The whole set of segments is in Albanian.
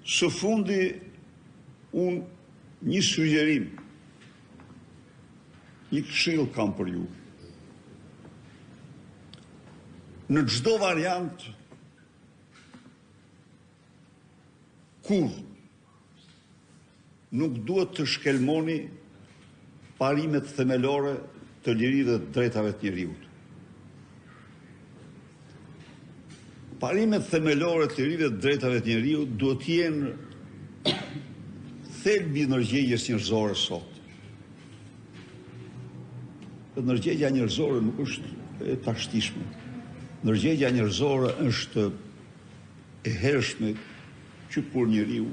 Së fundi, unë një sugjerim, një këshill kam për ju. Në çdo variant, kur nuk duhet të shkelmoni parimet themelore të lirisë dhe drejtave të njeriut. Parimet themelore të lirisë dhe drejtave të njeriut duhet të jenë thelbi i ndërgjegjës njerëzore sot. Ndërgjegja njerëzore nuk është e tashtishme. Ndërgjegja njerëzore është e hershme që kur njeriu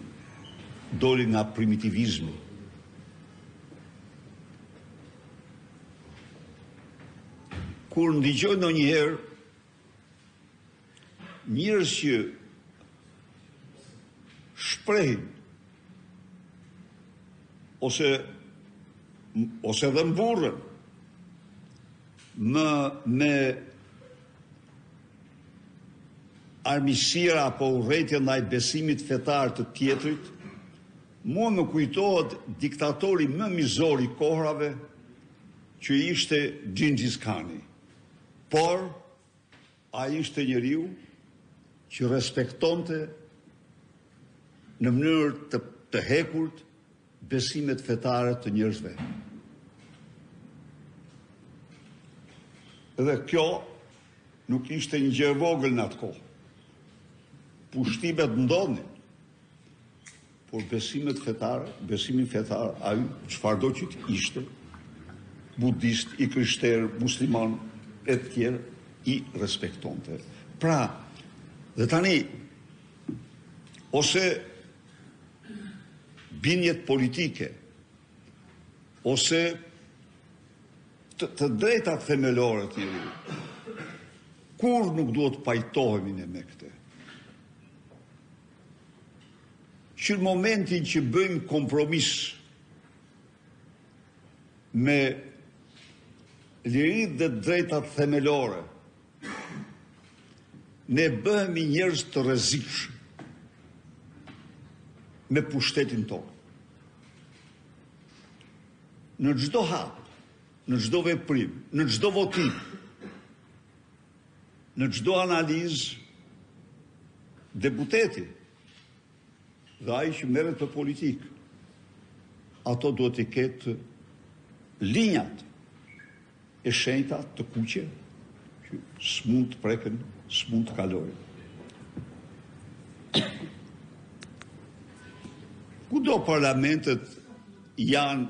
doli nga primitivizmi. Kur ndigjoj ndonjëherë njerëz që shprehin ose dhe mburren me armiqësira apo urrëtie ndaj besimit fetar të tjetrit, mua më kujtohet diktatori më mizor i kohrave që ishte Gjingis Khani. Por ai ishte njeriu që respektonte në mënyrë të hekurt besimet fetare të njerëzve. Dhe kjo nuk ishte një gjë e vogël në atë kohë. Pushtimet ndodhin, por besimin fetar, ai çfarëdo që ishte, budist, i krishter, musliman, e tjerë, i respektonte. Pra, dhe tani, ose binjet politike, ose të drejtat themelore të njeriu, kur nuk duhet pajtohemi ne me këtë. Që në momentin që bëjmë kompromis me lirit dhe drejtat themelore, ne bëhemi njerëz të rrezikshëm me pushtetin tonë. Në çdo hap, në çdo veprim, në çdo votim, në çdo analizë, deputeti dhe ai që merret me politikë, ato duhet të ketë linjat e shenjta të kuqe që s'mund të preken, s'mund të kalojnë. Kudo parlamentet janë